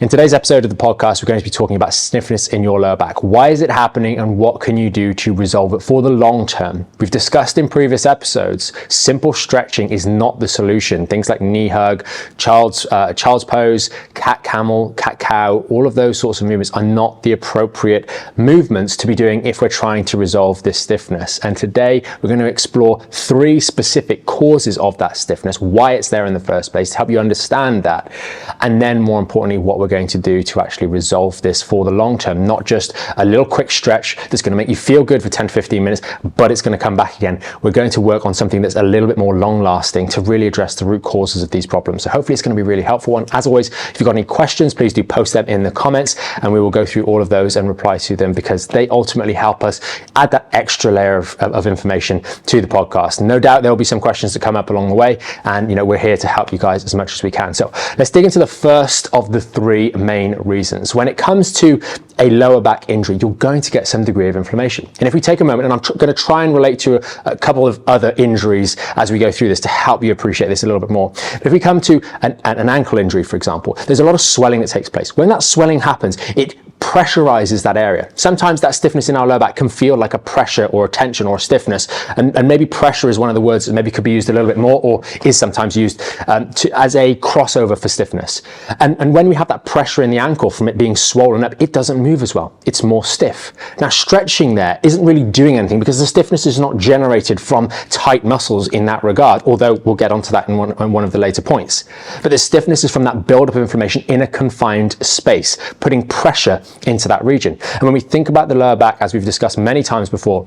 In today's episode of the podcast, we're going to be talking about stiffness in your lower back. Why is it happening and what can you do to resolve it for the long term? We've discussed in previous episodes, simple stretching is not the solution. Things like knee hug, child's pose, cat camel, cat cow, all of those sorts of movements are not the appropriate movements to be doing if we're trying to resolve this stiffness. And today we're going to explore 3 specific causes of that stiffness, why it's there in the first place, to help you understand that. And then more importantly, what we're going to do to actually resolve this for the long term, not just a little quick stretch that's going to make you feel good for 10 to 15 minutes, but it's going to come back again. We're going to work on something that's a little bit more long lasting to really address the root causes of these problems. So hopefully it's going to be really helpful. And as always, if you've got any questions, please do post them in the comments and we will go through all of those and reply to them, because they ultimately help us add that extra layer of information to the podcast. No doubt there will be some questions that come up along the way, and we're here to help you guys as much as we can. So let's dig into the first of the 3 main reasons. When it comes to a lower back injury, you're going to get some degree of inflammation. And if we take a moment, and I'm going to try and relate to a couple of other injuries as we go through this to help you appreciate this a little bit more. But if we come to an ankle injury, for example, there's a lot of swelling that takes place. When that swelling happens, it pressurizes that area. Sometimes that stiffness in our lower back can feel like a pressure or a tension or a stiffness, and maybe pressure is one of the words that maybe could be used a little bit more, or is sometimes used as a crossover for stiffness. And when we have that pressure in the ankle from it being swollen up, it doesn't move as well. It's more stiff. Now, stretching there isn't really doing anything because the stiffness is not generated from tight muscles in that regard, although we'll get onto that in one of the later points. But the stiffness is from that buildup of inflammation in a confined space, putting pressure into that region. And when we think about the lower back, as we've discussed many times before,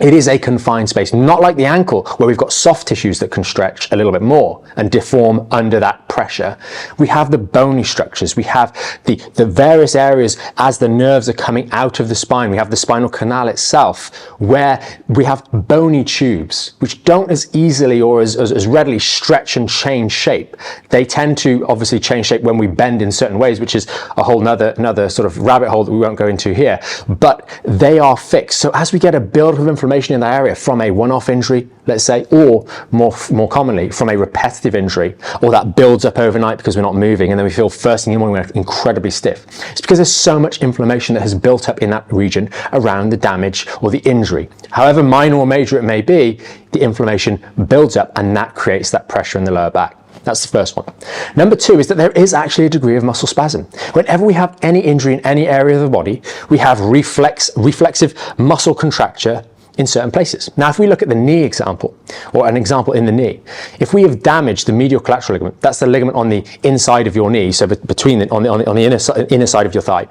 it is a confined space, not like the ankle where we've got soft tissues that can stretch a little bit more and deform under that pressure. We have the bony structures. We have the various areas as the nerves are coming out of the spine. We have the spinal canal itself, where we have bony tubes, which don't as easily or as readily stretch and change shape. They tend to obviously change shape when we bend in certain ways, which is a whole another sort of rabbit hole that we won't go into here, but they are fixed. So as we get a build of inflammation in that area from a one-off injury, let's say, or more commonly from a repetitive injury, or that builds up overnight because we're not moving, and then we feel first thing in the morning we're incredibly stiff. It's because there's so much inflammation that has built up in that region around the damage or the injury. However minor or major it may be, the inflammation builds up and that creates that pressure in the lower back. That's the first one. Number 2 is that there is actually a degree of muscle spasm. Whenever we have any injury in any area of the body, we have reflexive muscle contracture in certain places. Now, if we look at the knee example, or an example in the knee, if we have damaged the medial collateral ligament, that's the ligament on the inside of your knee, so between on the inner side of your thigh.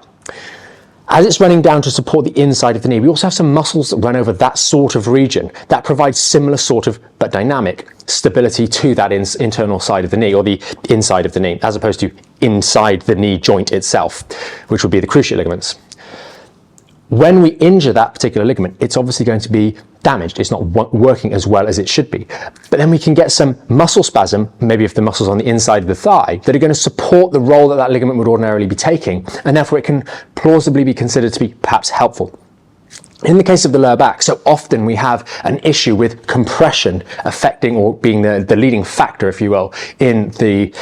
As it's running down to support the inside of the knee, we also have some muscles that run over that sort of region that provides similar sort of, but dynamic, stability to that internal side of the knee, or the inside of the knee, as opposed to inside the knee joint itself, which would be the cruciate ligaments. When we injure that particular ligament, it's obviously going to be damaged. It's not working as well as it should be. But then we can get some muscle spasm, maybe if the muscles on the inside of the thigh, that are going to support the role that ligament would ordinarily be taking, and therefore it can plausibly be considered to be perhaps helpful. In the case of the lower back, so often we have an issue with compression affecting, or being the leading factor, if you will, in the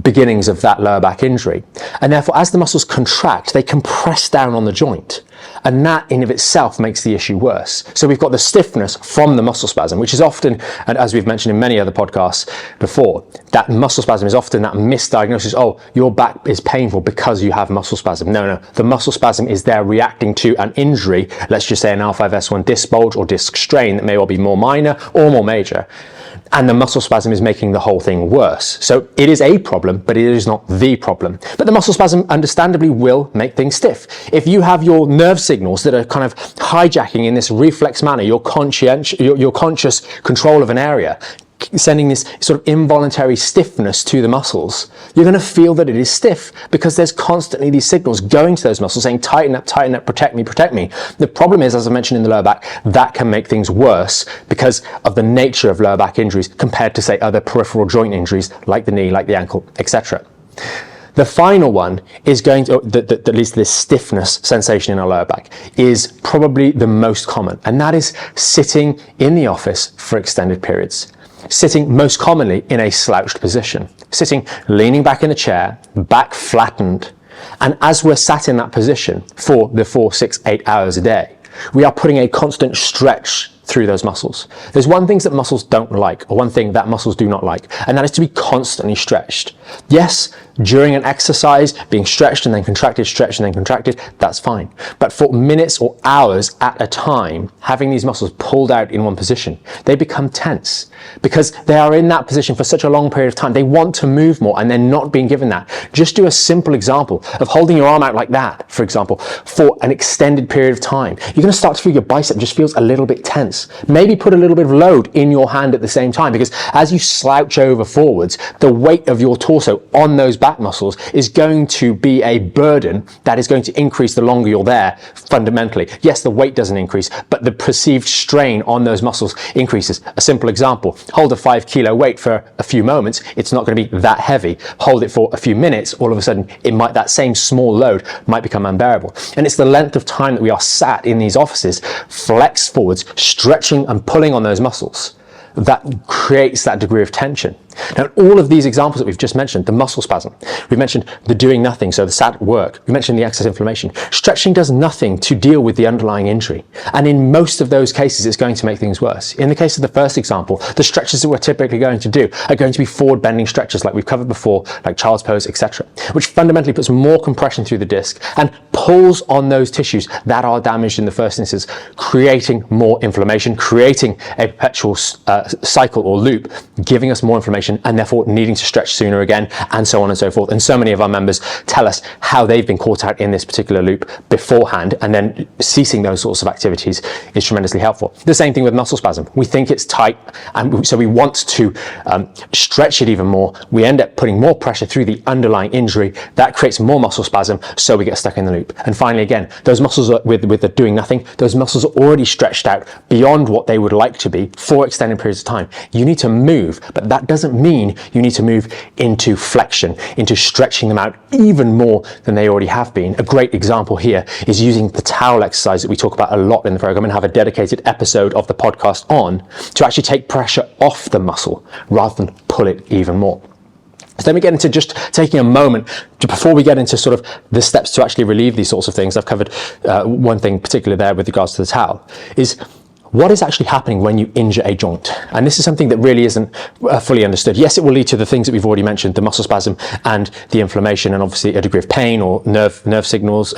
beginnings of that lower back injury. And therefore, as the muscles contract, they compress down on the joint. And that in of itself makes the issue worse. So we've got the stiffness from the muscle spasm, which is often, and as we've mentioned in many other podcasts before, that muscle spasm is often that misdiagnosis. Oh, your back is painful because you have muscle spasm. No, the muscle spasm is there reacting to an injury, let's just say an L5-S1 disc bulge or disc strain that may well be more minor or more major. And the muscle spasm is making the whole thing worse. So it is a problem, but it is not the problem. But the muscle spasm understandably will make things stiff. If you have your nerve signals that are kind of hijacking in this reflex manner, your conscious control of an area, sending this sort of involuntary stiffness to the muscles, you're going to feel that it is stiff because there's constantly these signals going to those muscles saying, tighten up, protect me, protect me. The problem is, as I mentioned in the lower back, that can make things worse because of the nature of lower back injuries compared to, say, other peripheral joint injuries like the knee, like the ankle, etc. The final one is going to, at least this stiffness sensation in our lower back, is probably the most common, and that is sitting in the office for extended periods. Sitting most commonly in a slouched position, sitting leaning back in the chair, back flattened, And as we're sat in that position for the 4, 6, 8 hours a day, we are putting a constant stretch through those muscles. There's one thing that muscles don't like, or one thing that muscles do not like, and that is to be constantly stretched. Yes, during an exercise, being stretched and then contracted, stretched and then contracted, that's fine. But for minutes or hours at a time, having these muscles pulled out in one position, they become tense because they are in that position for such a long period of time. They want to move more and they're not being given that. Just do a simple example of holding your arm out like that, for example, for an extended period of time. You're going to start to feel your bicep just feels a little bit tense. Maybe put a little bit of load in your hand at the same time, because as you slouch over forwards, the weight of your torso on those back muscles is going to be a burden that is going to increase the longer you're there fundamentally. Yes, the weight doesn't increase, but the perceived strain on those muscles increases. A simple example, hold a 5 kilo weight for a few moments, it's not going to be that heavy. Hold it for a few minutes, all of a sudden that same small load might become unbearable. And it's the length of time that we are sat in these offices, flexed forwards, stretching and pulling on those muscles, that creates that degree of tension. Now, all of these examples that we've just mentioned, the muscle spasm, we've mentioned the doing nothing, so the sat work, we mentioned the excess inflammation. Stretching does nothing to deal with the underlying injury. And in most of those cases, it's going to make things worse. In the case of the first example, the stretches that we're typically going to do are going to be forward bending stretches like we've covered before, like child's pose, etc., which fundamentally puts more compression through the disc and pulls on those tissues that are damaged in the first instance, creating more inflammation, creating a perpetual cycle or loop, giving us more inflammation and therefore needing to stretch sooner again, and so on and so forth. And so many of our members tell us how they've been caught out in this particular loop beforehand, and then ceasing those sorts of activities is tremendously helpful. The same thing with muscle spasm. We think it's tight, and so we want to stretch it even more. We end up putting more pressure through the underlying injury. That creates more muscle spasm, so we get stuck in the loop. And finally, again, those muscles with the doing nothing, those muscles are already stretched out beyond what they would like to be for extended periods of time. You need to move, but that doesn't mean you need to move into flexion, into stretching them out even more than they already have been. A great example here is using the towel exercise that we talk about a lot in the program and have a dedicated episode of the podcast on, to actually take pressure off the muscle rather than pull it even more. So then we get into just taking a moment before we get into sort of the steps to actually relieve these sorts of things. I've covered one thing particularly there with regards to the towel, is what is actually happening when you injure a joint? And this is something that really isn't fully understood. Yes, it will lead to the things that we've already mentioned, the muscle spasm and the inflammation, and obviously a degree of pain or nerve signals,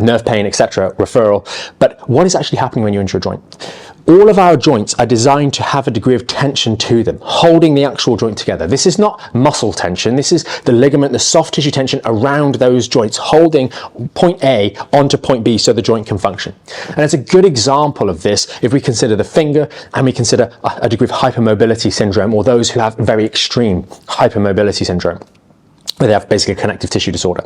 nerve pain, etc., referral. But what is actually happening when you injure a joint? All of our joints are designed to have a degree of tension to them, holding the actual joint together. This is not muscle tension. This is the ligament, the soft tissue tension around those joints, holding point A onto point B so the joint can function. And it's a good example of this if we consider the finger and we consider a degree of hypermobility syndrome, or those who have very extreme hypermobility syndrome, where they have basically a connective tissue disorder.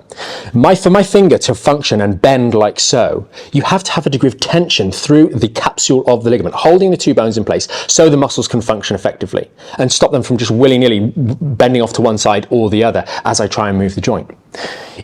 For my finger to function and bend like so, you have to have a degree of tension through the capsule of the ligament, holding the two bones in place so the muscles can function effectively and stop them from just willy-nilly bending off to one side or the other as I try and move the joint.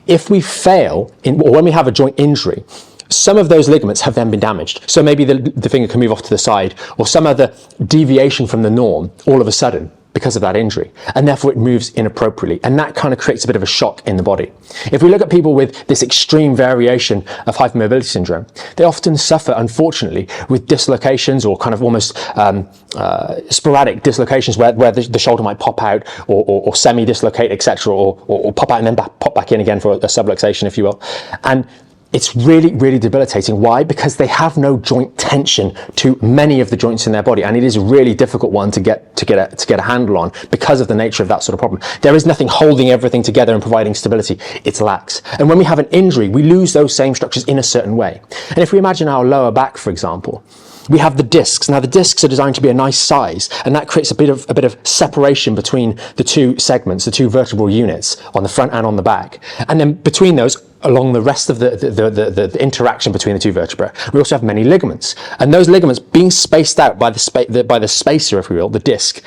If we fail, or when we have a joint injury, some of those ligaments have then been damaged. So maybe the finger can move off to the side, or some other deviation from the norm all of a sudden because of that injury, and therefore it moves inappropriately, and that kind of creates a bit of a shock in the body. If we look at people with this extreme variation of hypermobility syndrome, they often suffer, unfortunately, with dislocations or kind of almost sporadic dislocations where the shoulder might pop out or semi-dislocate, etc., or pop out and then pop back in again for a subluxation, if you will. And it's really, really debilitating. Why? Because they have no joint tension to many of the joints in their body, and it is a really difficult one to get a handle on because of the nature of that sort of problem. There is nothing holding everything together and providing stability. It's lax. And when we have an injury, we lose those same structures in a certain way. And if we imagine our lower back, for example, we have the discs. Now the discs are designed to be a nice size, and that creates a bit of separation between the two segments, the two vertebral units on the front and on the back. And then between those, along the rest of the interaction between the two vertebrae, we also have many ligaments. And those ligaments being spaced out by the spacer, if we will, the disc,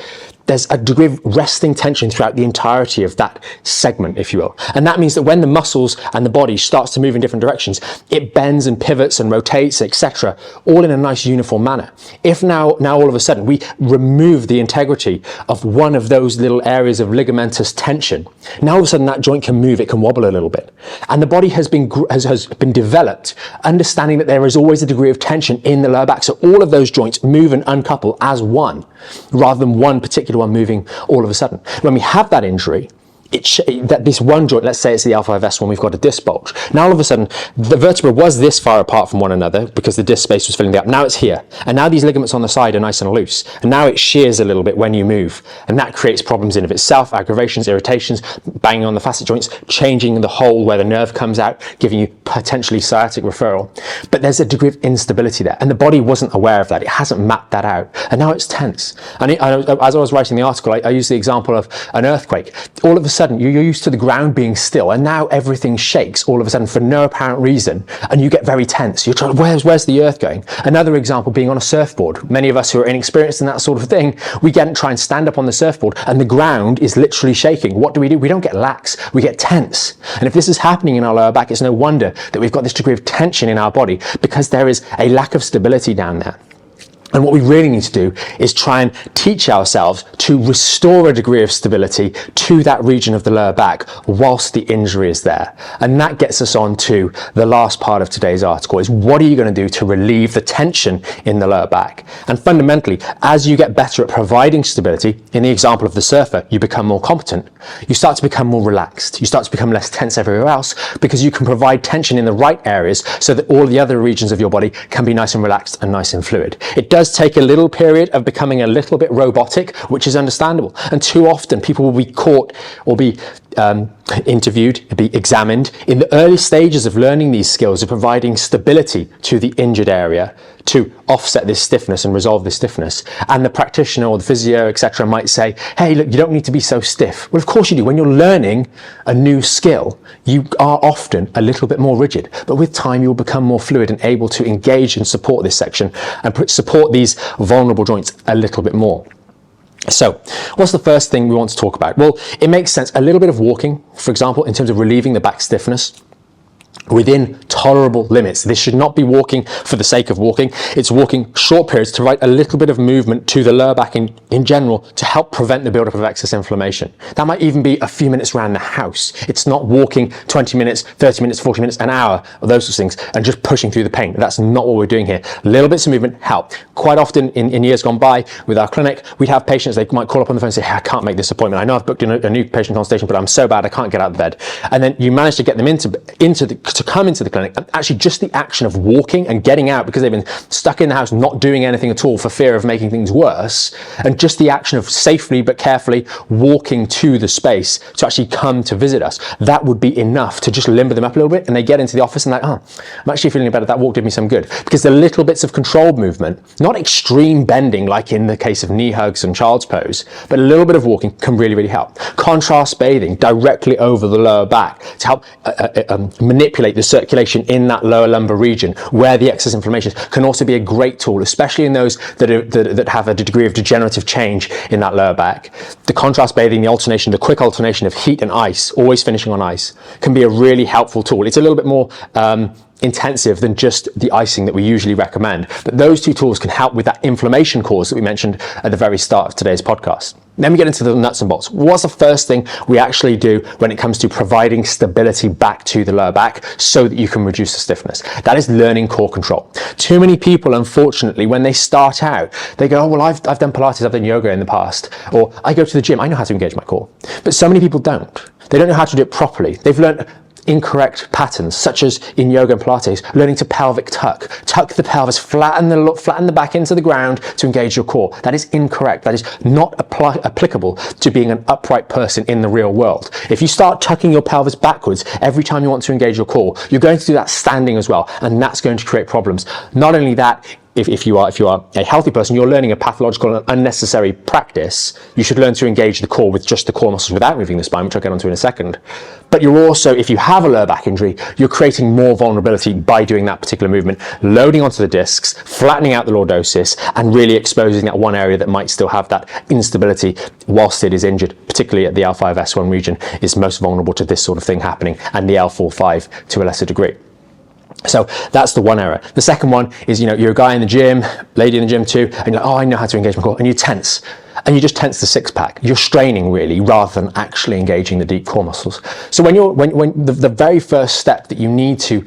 there's a degree of resting tension throughout the entirety of that segment, if you will. And that means that when the muscles and the body starts to move in different directions, it bends and pivots and rotates, etc., all in a nice uniform manner. If now all of a sudden we remove the integrity of one of those little areas of ligamentous tension, now all of a sudden that joint can move, it can wobble a little bit. And the body has been developed understanding that there is always a degree of tension in the lower back. So all of those joints move and uncouple as one, rather than one particular one moving all of a sudden. When we have that injury, that this one joint, let's say it's the L5S1, we've got a disc bulge. Now all of a sudden, the vertebra was this far apart from one another because the disc space was filling it up. Now it's here. And now these ligaments on the side are nice and loose. And now it shears a little bit when you move. And that creates problems in of itself, aggravations, irritations, banging on the facet joints, changing the hole where the nerve comes out, giving you potentially sciatic referral. But there's a degree of instability there. And the body wasn't aware of that. It hasn't mapped that out. And now it's tense. And as I was writing the article, I used the example of an earthquake. All of a sudden, you're used to the ground being still, and now everything shakes all of a sudden for no apparent reason, and you get very tense. You're trying, where's the earth going? Another example being on a surfboard. Many of us who are inexperienced in that sort of thing, we try and stand up on the surfboard, and the ground is literally shaking. What do? We don't get lax, we get tense. And if this is happening in our lower back, it's no wonder that we've got this degree of tension in our body, because there is a lack of stability down there. And what we really need to do is try and teach ourselves to restore a degree of stability to that region of the lower back whilst the injury is there. And that gets us on to the last part of today's article, is what are you going to do to relieve the tension in the lower back? And fundamentally, as you get better at providing stability, in the example of the surfer, you become more competent. You start to become more relaxed. You start to become less tense everywhere else, because you can provide tension in the right areas so that all the other regions of your body can be nice and relaxed and nice and fluid. It does take a little period of becoming a little bit robotic, which is understandable. And too often people will be caught or be interviewed, be examined in the early stages of learning these skills of providing stability to the injured area to offset this stiffness and resolve this stiffness. And the practitioner or the physio, etc., might say, hey, look, you don't need to be so stiff. Well, of course you do. When you're learning a new skill, you are often a little bit more rigid, but with time you'll become more fluid and able to engage and support this section and support these vulnerable joints a little bit more. So what's the first thing we want to talk about? Well, it makes sense. A little bit of walking, for example, in terms of relieving the back stiffness within tolerable limits. This should not be walking for the sake of walking. It's walking short periods to provide a little bit of movement to the lower back in general to help prevent the buildup of excess inflammation. That might even be a few minutes around the house. It's not walking 20 minutes, 30 minutes, 40 minutes, an hour, or those sorts of things, and just pushing through the pain. That's not what we're doing here. Little bits of movement help. Quite often in years gone by with our clinic, we'd have patients, they might call up on the phone and say, hey, I can't make this appointment. I know I've booked a new patient consultation, but I'm so bad I can't get out of bed. And then you manage to get them to come into the clinic, and actually just the action of walking and getting out, because they've been stuck in the house not doing anything at all for fear of making things worse, and just the action of safely but carefully walking to the space to actually come to visit us, that would be enough to just limber them up a little bit, and they get into the office and like, oh, I'm actually feeling better, that walk did me some good. Because the little bits of controlled movement, not extreme bending like in the case of knee hugs and child's pose, but a little bit of walking can really, really help. Contrast bathing directly over the lower back to help manipulate the circulation in that lower lumbar region where the excess inflammation can also be a great tool, especially in those that have a degree of degenerative change in that lower back. The contrast bathing, the quick alternation of heat and ice, always finishing on ice, can be a really helpful tool. It's a little bit more intensive than just the icing that we usually recommend, but those two tools can help with that inflammation cause that we mentioned at the very start of today's podcast. Then we get into the nuts and bolts. What's the first thing we actually do when it comes to providing stability back to the lower back so that you can reduce the stiffness? That is learning core control. Too many people, unfortunately, when they start out, they go, oh, well, I've done Pilates, I've done yoga in the past, or I go to the gym, I know how to engage my core. But so many people don't. They don't know how to do it properly. They've learned incorrect patterns, such as in yoga and Pilates, learning to pelvic tuck the pelvis, flatten the back into the ground to engage your core. That is incorrect. That is not applicable to being an upright person in the real world. If you start tucking your pelvis backwards every time you want to engage your core, you're going to do that standing as well, and that's going to create problems. Not only that, if you are a healthy person, you're learning a pathological and unnecessary practice, you should learn to engage the core with just the core muscles without moving the spine, which I'll get onto in a second. But you're also, if you have a lower back injury, you're creating more vulnerability by doing that particular movement, loading onto the discs, flattening out the lordosis, and really exposing that one area that might still have that instability whilst it is injured, particularly at the L5-S1 region, is most vulnerable to this sort of thing happening, and the L4-5 to a lesser degree. So that's the one error. The second one is, you're a guy in the gym, lady in the gym too, and you're like, oh, I know how to engage my core, and you tense. And you just tense the six pack. You're straining really, rather than actually engaging the deep core muscles. So when the very first step that you need to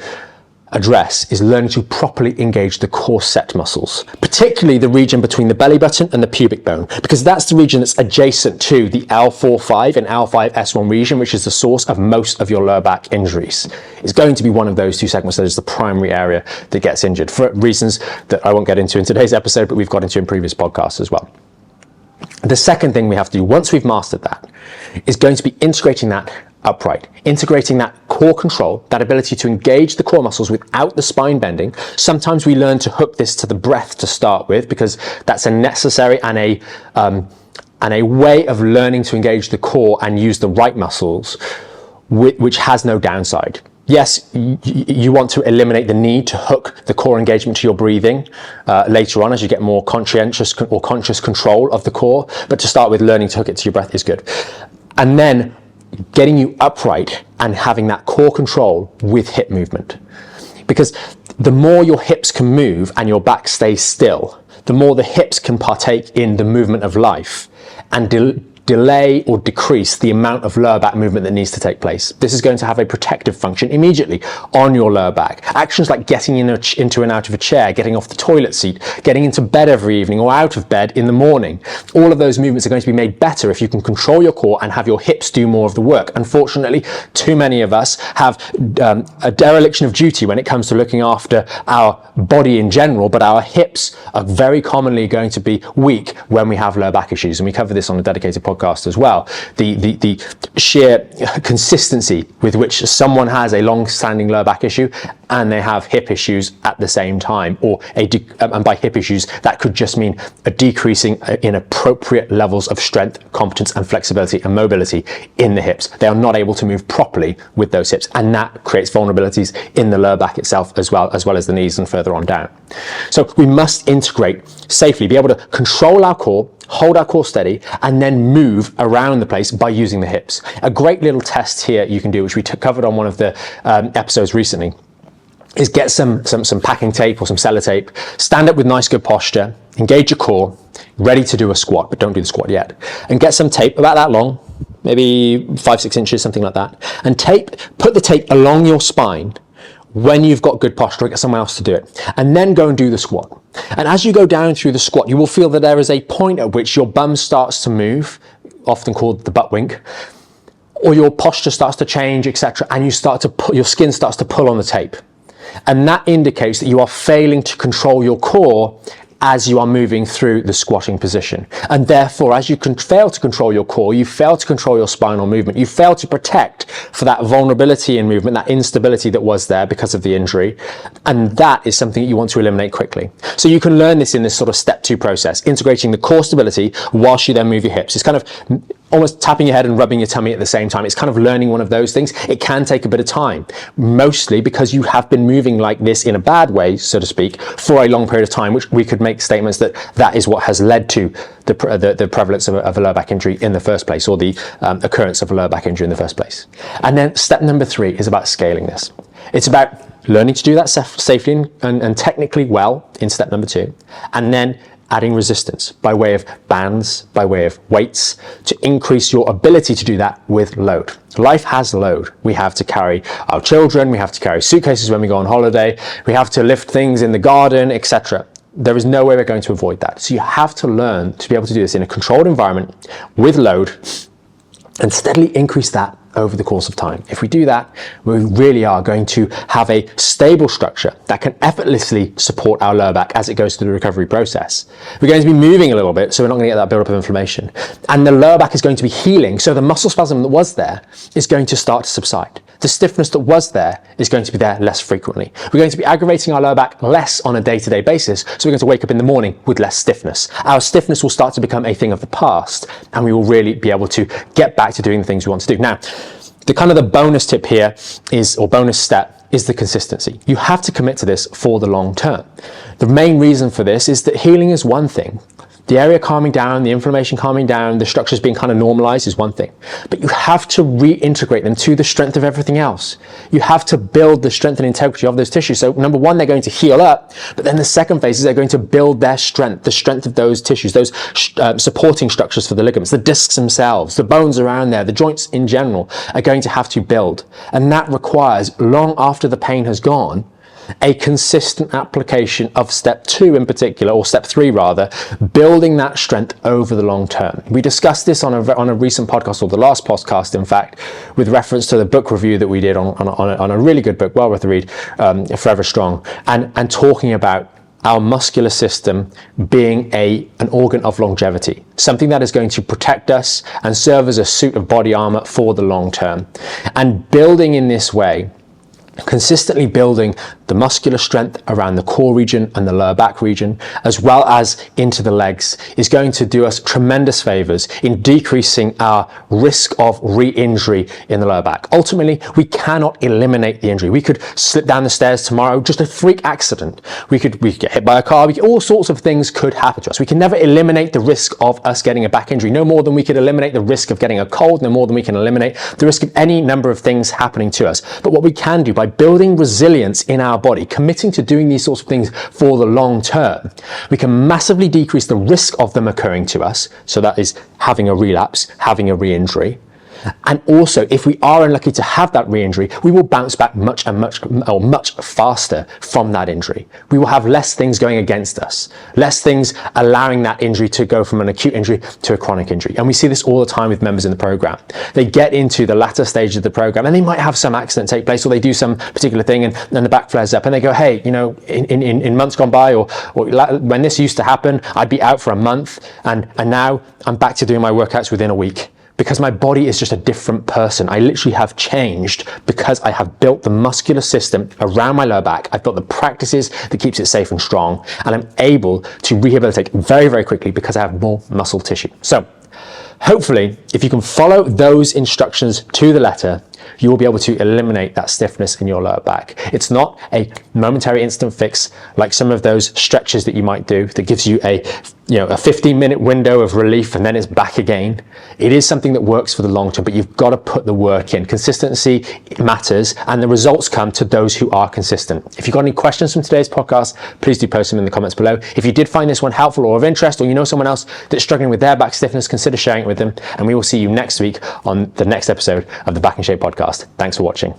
address is learning to properly engage the core set muscles, particularly the region between the belly button and the pubic bone, because that's the region that's adjacent to the L4-5 and L5-S1 region, which is the source of most of your lower back injuries. It's going to be one of those two segments that is the primary area that gets injured, for reasons that I won't get into in today's episode, but we've got into in previous podcasts as well. The second thing we have to do, once we've mastered that, is going to be integrating that upright, integrating that core control, that ability to engage the core muscles without the spine bending. Sometimes we learn to hook this to the breath to start with, because that's a necessary and a way of learning to engage the core and use the right muscles, which has no downside. Yes, you want to eliminate the need to hook the core engagement to your breathing later on as you get more conscientious or conscious control of the core, but to start with, learning to hook it to your breath is good. And then getting you upright and having that core control with hip movement. Because the more your hips can move and your back stays still, the more the hips can partake in the movement of life and delay or decrease the amount of lower back movement that needs to take place. This is going to have a protective function immediately on your lower back. Actions like getting into and out of a chair, getting off the toilet seat, getting into bed every evening or out of bed in the morning, all of those movements are going to be made better if you can control your core and have your hips do more of the work. Unfortunately, too many of us have a dereliction of duty when it comes to looking after our body in general, but our hips are very commonly going to be weak when we have lower back issues, and we cover this on a dedicated podcast as well. The sheer consistency with which someone has a long-standing lower back issue and they have hip issues at the same time, or and by hip issues, that could just mean a decreasing in appropriate levels of strength, competence, and flexibility and mobility in the hips. They are not able to move properly with those hips, and that creates vulnerabilities in the lower back itself as well as the knees and further on down. So we must integrate safely, be able to control our core, hold our core steady, and then move around the place by using the hips. A great little test here you can do, which we covered on one of the episodes recently, is get some packing tape or some sellotape, stand up with nice good posture, engage your core, ready to do a squat, but don't do the squat yet, and get some tape about that long, maybe 5-6 inches, something like that, and put the tape along your spine when you've got good posture, get someone else to do it, and then go and do the squat. And as you go down through the squat, you will feel that there is a point at which your bum starts to move, often called the butt wink, or your posture starts to change, etc., and your skin starts to pull on the tape. And that indicates that you are failing to control your core as you are moving through the squatting position. And therefore, as you fail to control your core, you fail to control your spinal movement, you fail to protect for that vulnerability in movement, that instability that was there because of the injury. And that is something that you want to eliminate quickly. So you can learn this in this sort of step 2 process, integrating the core stability whilst you then move your hips. It's kind of almost tapping your head and rubbing your tummy at the same time. It's kind of learning one of those things. It can take a bit of time, mostly because you have been moving like this in a bad way, so to speak, for a long period of time, which we could make statements that is what has led to the prevalence of a lower back injury in the first place, or the occurrence of a lower back injury in the first place. And then step number 3 is about scaling this. It's about learning to do that safely and technically well in step number 2, and then adding resistance by way of bands, by way of weights, to increase your ability to do that with load. Life has load. We have to carry our children, we have to carry suitcases when we go on holiday, we have to lift things in the garden, etc. There is no way we're going to avoid that. So you have to learn to be able to do this in a controlled environment with load and steadily increase that over the course of time. If we do that, we really are going to have a stable structure that can effortlessly support our lower back as it goes through the recovery process. We're going to be moving a little bit, so we're not going to get that buildup of inflammation. And the lower back is going to be healing, so the muscle spasm that was there is going to start to subside. the stiffness that was there is going to be there less frequently. We're going to be aggravating our lower back less on a day-to-day basis, so we're going to wake up in the morning with less stiffness. Our stiffness will start to become a thing of the past, and we will really be able to get back to doing the things we want to do. Now, the bonus tip here is, or bonus step, is the consistency. You have to commit to this for the long term. The main reason for this is that healing is one thing. The area calming down, the inflammation calming down, the structures being kind of normalized is one thing. But you have to reintegrate them to the strength of everything else. You have to build the strength and integrity of those tissues. So number one, they're going to heal up, but then the second phase is they're going to build their strength, the strength of those tissues, those supporting structures for the ligaments, the discs themselves, the bones around there, the joints in general are going to have to build. And that requires, long after the pain has gone, a consistent application of step 2 in particular, or step 3 rather, building that strength over the long term. We discussed this on a recent podcast, or the last podcast in fact, with reference to the book review that we did on a really good book, well worth a read, Forever Strong, and talking about our muscular system being an organ of longevity, something that is going to protect us and serve as a suit of body armor for the long term. And building in this way, consistently building the muscular strength around the core region and the lower back region, as well as into the legs, is going to do us tremendous favors in decreasing our risk of re-injury in the lower back. Ultimately, we cannot eliminate the injury. We could slip down the stairs tomorrow, just a freak accident. We could get hit by a car. All sorts of things could happen to us. We can never eliminate the risk of us getting a back injury, no more than we could eliminate the risk of getting a cold, no more than we can eliminate the risk of any number of things happening to us. But what we can do by building resilience in our body, committing to doing these sorts of things for the long term, we can massively decrease the risk of them occurring to us. So that is having a relapse, having a re-injury. And also, if we are unlucky to have that re-injury, we will bounce back much faster from that injury. We will have less things going against us, less things allowing that injury to go from an acute injury to a chronic injury. And we see this all the time with members in the program. They get into the latter stage of the program and they might have some accident take place, or they do some particular thing and then the back flares up and they go, hey, you know, in months gone by, or when this used to happen, I'd be out for a month and now I'm back to doing my workouts within a week. Because my body is just a different person. I literally have changed because I have built the muscular system around my lower back. I've built the practices that keeps it safe and strong, and I'm able to rehabilitate very, very quickly because I have more muscle tissue. So hopefully, if you can follow those instructions to the letter, you will be able to eliminate that stiffness in your lower back. It's not a momentary instant fix like some of those stretches that you might do that gives you a 15-minute window of relief and then it's back again. It is something that works for the long term, but you've got to put the work in. Consistency matters, and the results come to those who are consistent. If you've got any questions from today's podcast, please do post them in the comments below. If you did find this one helpful or of interest, or you know someone else that's struggling with their back stiffness, consider sharing it with them, and we will see you next week on the next episode of the Back in Shape podcast. Thanks for watching.